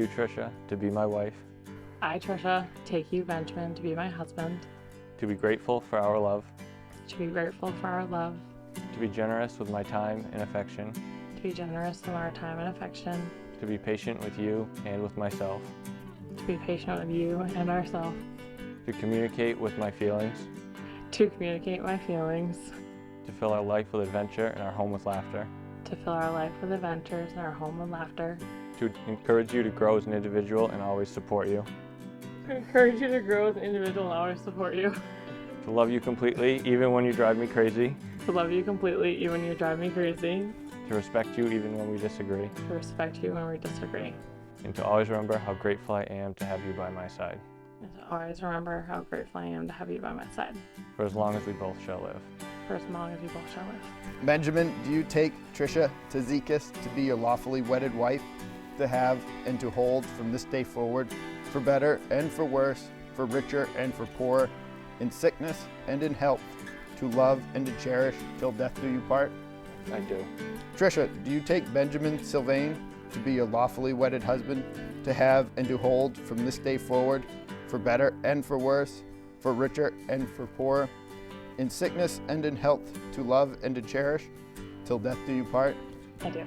you, Tricia, to be my wife, I, Tricia, take you, Benjamin, to be my husband, to be grateful for our love, to be grateful for our love, to be generous with my time and affection, to be generous in our time and affection, to be patient with you and with myself, to be patient with you and ourselves, to communicate with my feelings, to communicate my feelings, to fill our life with adventure and our home with laughter, to fill our life with adventures and our home with laughter, to encourage you to grow as an individual and always support you, to encourage you to grow as an individual and always support you, to love you completely even when you drive me crazy, to love you completely even when you drive me crazy, to respect you even when we disagree, to respect you when we disagree, and to always remember how grateful I am to have you by my side, and to always remember how grateful I am to have you by my side, for as long as we both shall live. for as long as we both shall live. Benjamin, do you take Tricia to Zekas to be your lawfully wedded wife, to have and to hold from this day forward, for better and for worse, for richer and for poorer, in sickness and in health, to love and to cherish till death do you part? I do. Tricia, do you take Benjamin Sylvain to be your lawfully wedded husband, to have and to hold from this day forward, for better and for worse, for richer and for poorer, in sickness and in health, to love and to cherish till death do you part? I do.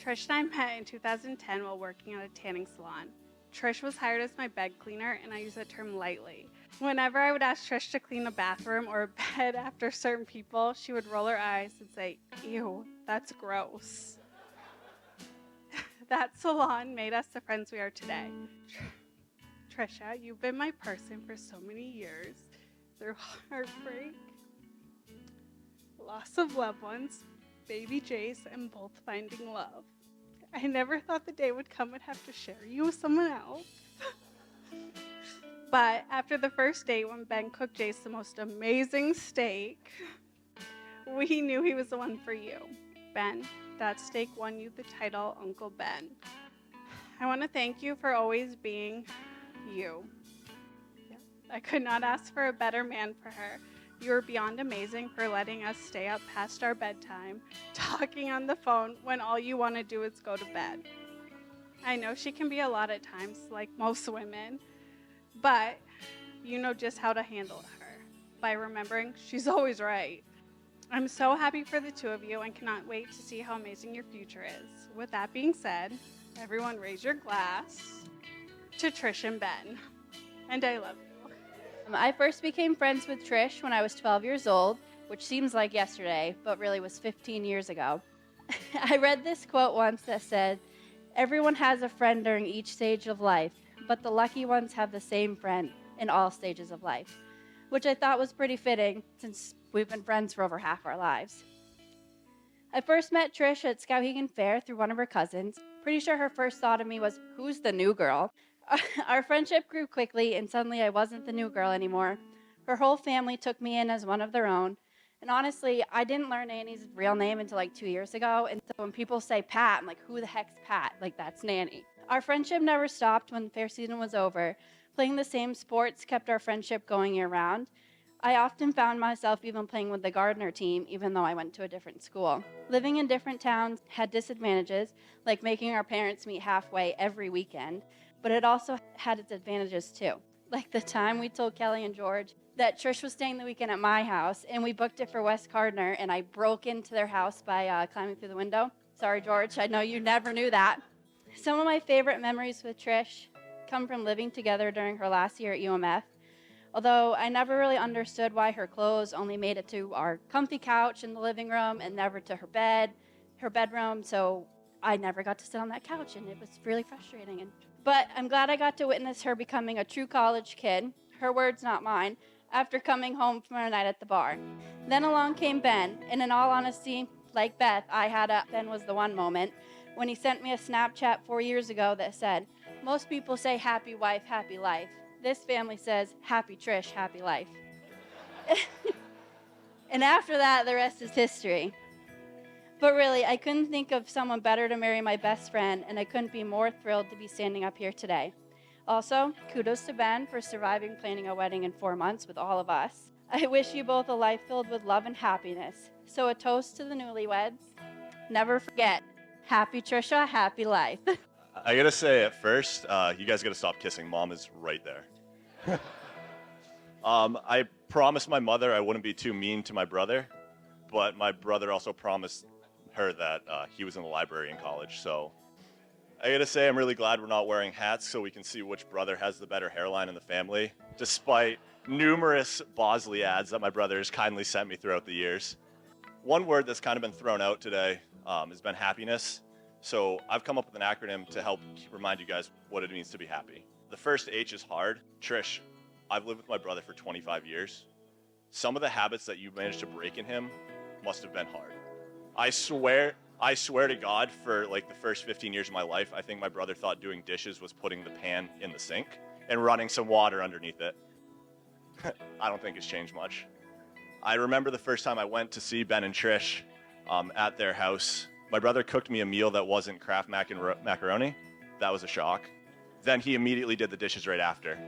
Trish and I met in 2010 while working at a tanning salon. Trish was hired as my bed cleaner, and I use that term lightly. Whenever I would ask Trish to clean a bathroom or a bed after certain people, she would roll her eyes and say, "Ew, that's gross." That salon made us the friends we are today. Tricia, you've been my person for so many years, through heartbreak, loss of loved ones, baby Jace, and both finding love. I never thought the day would come I'd have to share you with someone else. But after the first date, when Ben cooked Jace the most amazing steak, we knew he was the one for you. Ben, that steak won you the title Uncle Ben. I want to thank you for always being you. I could not ask for a better man for her. You are beyond amazing for letting us stay up past our bedtime, talking on the phone when all you want to do is go to bed. I know she can be a lot at times, like most women, but you know just how to handle her by remembering she's always right. I'm so happy for the two of you and cannot wait to see how amazing your future is. With that being said, everyone raise your glass to Trish and Ben. And I love you. I first became friends with Trish when I was 12 years old, which seems like yesterday, but really was 15 years ago. I read this quote once that said, "Everyone has a friend during each stage of life, but the lucky ones have the same friend in all stages of life," which I thought was pretty fitting since we've been friends for over half our lives. I first met Trish at Skowhegan Fair through one of her cousins. Pretty sure her first thought of me was, "Who's the new girl?" Our friendship grew quickly, and suddenly I wasn't the new girl anymore. Her whole family took me in as one of their own. And honestly, I didn't learn Nanny's real name until like 2 years ago. And so when people say Pat, I'm like, who the heck's Pat? Like, that's Nanny. Our friendship never stopped when the fair season was over. Playing the same sports kept our friendship going year-round. I often found myself even playing with the Gardner team, even though I went to a different school. Living in different towns had disadvantages, like making our parents meet halfway every weekend. But it also had its advantages too. Like the time we told Kelly and George that Trish was staying the weekend at my house, and we booked it for West Gardner, and I broke into their house by climbing through the window. Sorry, George, I know you never knew that. Some of my favorite memories with Trish come from living together during her last year at UMF. Although I never really understood why her clothes only made it to our comfy couch in the living room and never to her bedroom, so I never got to sit on that couch, and it was really frustrating. But I'm glad I got to witness her becoming a true college kid, her words not mine, after coming home from a night at the bar. Then along came Ben, and in all honesty, like Beth, I had a Ben was the one moment when he sent me a Snapchat 4 years ago that said, "Most people say happy wife, happy life. This family says happy Trish, happy life." And after that, the rest is history. But really, I couldn't think of someone better to marry my best friend, and I couldn't be more thrilled to be standing up here today. Also, kudos to Ben for surviving planning a wedding in 4 months with all of us. I wish you both a life filled with love and happiness. So a toast to the newlyweds. Never forget, happy Tricia, happy life. I gotta say, at first, you guys gotta stop kissing. Mom is right there. I promised my mother I wouldn't be too mean to my brother, but my brother also promised her that he was in the library in college. So I gotta say, I'm really glad we're not wearing hats so we can see which brother has the better hairline in the family, despite numerous Bosley ads that my brother has kindly sent me throughout the years. One word that's kind of been thrown out today has been happiness. So I've come up with an acronym to help remind you guys what it means to be happy. The first H is hard. Trish, I've lived with my brother for 25 years. Some of the habits that you managed to break in him must have been hard. I swear to God, for like the first 15 years of my life, I think my brother thought doing dishes was putting the pan in the sink and running some water underneath it. I don't think it's changed much. I remember the first time I went to see Ben and Trish at their house. My brother cooked me a meal that wasn't Kraft macaroni. That was a shock. Then he immediately did the dishes right after.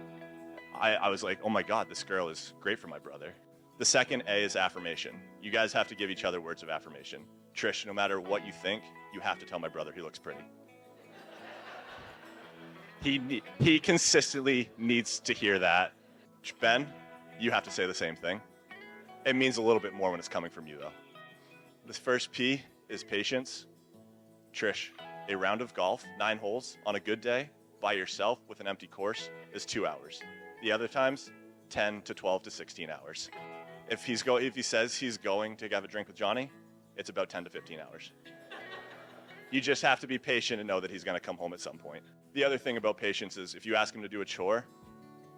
I was like, oh my God, this girl is great for my brother. The second A is affirmation. You guys have to give each other words of affirmation. Trish, no matter what you think, you have to tell my brother he looks pretty. He consistently needs to hear that. Ben, you have to say the same thing. It means a little bit more when it's coming from you, though. This first P is patience. Trish, a round of golf, 9 holes, on a good day, by yourself with an empty course, is 2 hours. The other times, 10 to 12 to 16 hours. If he says he's going to have a drink with Johnny, it's about 10 to 15 hours. You just have to be patient and know that he's going to come home at some point. The other thing about patience is if you ask him to do a chore,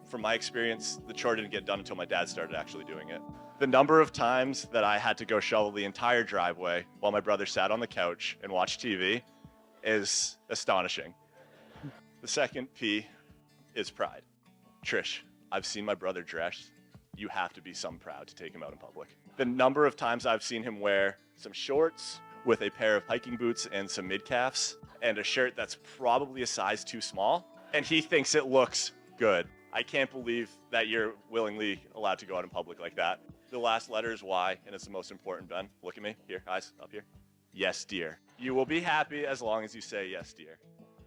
from my experience, the chore didn't get done until my dad started actually doing it. The number of times that I had to go shovel the entire driveway while my brother sat on the couch and watched TV is astonishing. The second P is pride. Trish, I've seen my brother dress. You have to be some proud to take him out in public. The number of times I've seen him wear some shorts with a pair of hiking boots and some mid-calves and a shirt that's probably a size too small, and he thinks it looks good. I can't believe that you're willingly allowed to go out in public like that. The last letter is Y, and it's the most important, Ben. Look at me. Here, eyes up here. Yes, dear. You will be happy as long as you say yes, dear.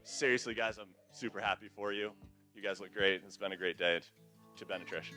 Seriously, guys, I'm super happy for you. You guys look great. It's been a great day. To Ben and Trish.